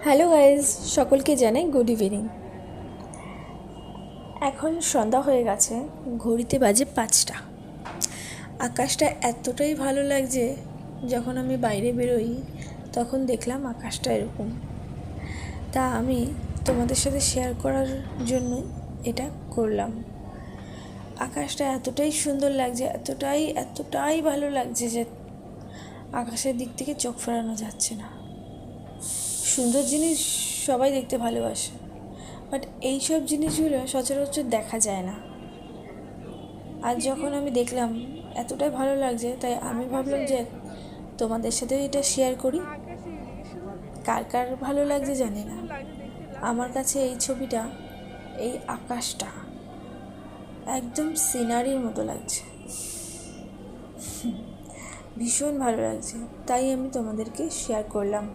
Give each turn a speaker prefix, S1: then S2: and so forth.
S1: Hello guys, সকলকে জানাই good evening. এখন সন্ধ্যা হয়ে গেছে, ঘড়িতে বাজে 5টা। আকাশটা এতটাই ভালো লাগছে, যখন আমি বাইরে বেরোই তখন দেখলাম আকাশটা এরকম। তা আমি তোমাদের সাথে শেয়ার করার জন্য এটা করলাম। আকাশটা এতটাই সুন্দর লাগছে, এতটাই ভালো লাগছে যে আকাশের দিক থেকে চোখ ফেরানো যাচ্ছে না। সুন্দর জিনিস সবাই দেখতে ভালোবাসে, বাট এইসব জিনিসগুলো সচরাচর দেখা যায় না। আজ যখন আমি দেখলাম এতটাই ভালো লাগছে, তাই আমি ভাবলাম যে তোমাদের সাথে এটা শেয়ার করি। কার কার ভালো লাগছে জানি না, আমার কাছে এই ছবিটা, এই আকাশটা একদম সিনারির মতো লাগছে, ভীষণ ভালো লাগছে, তাই আমি তোমাদেরকে শেয়ার করলাম।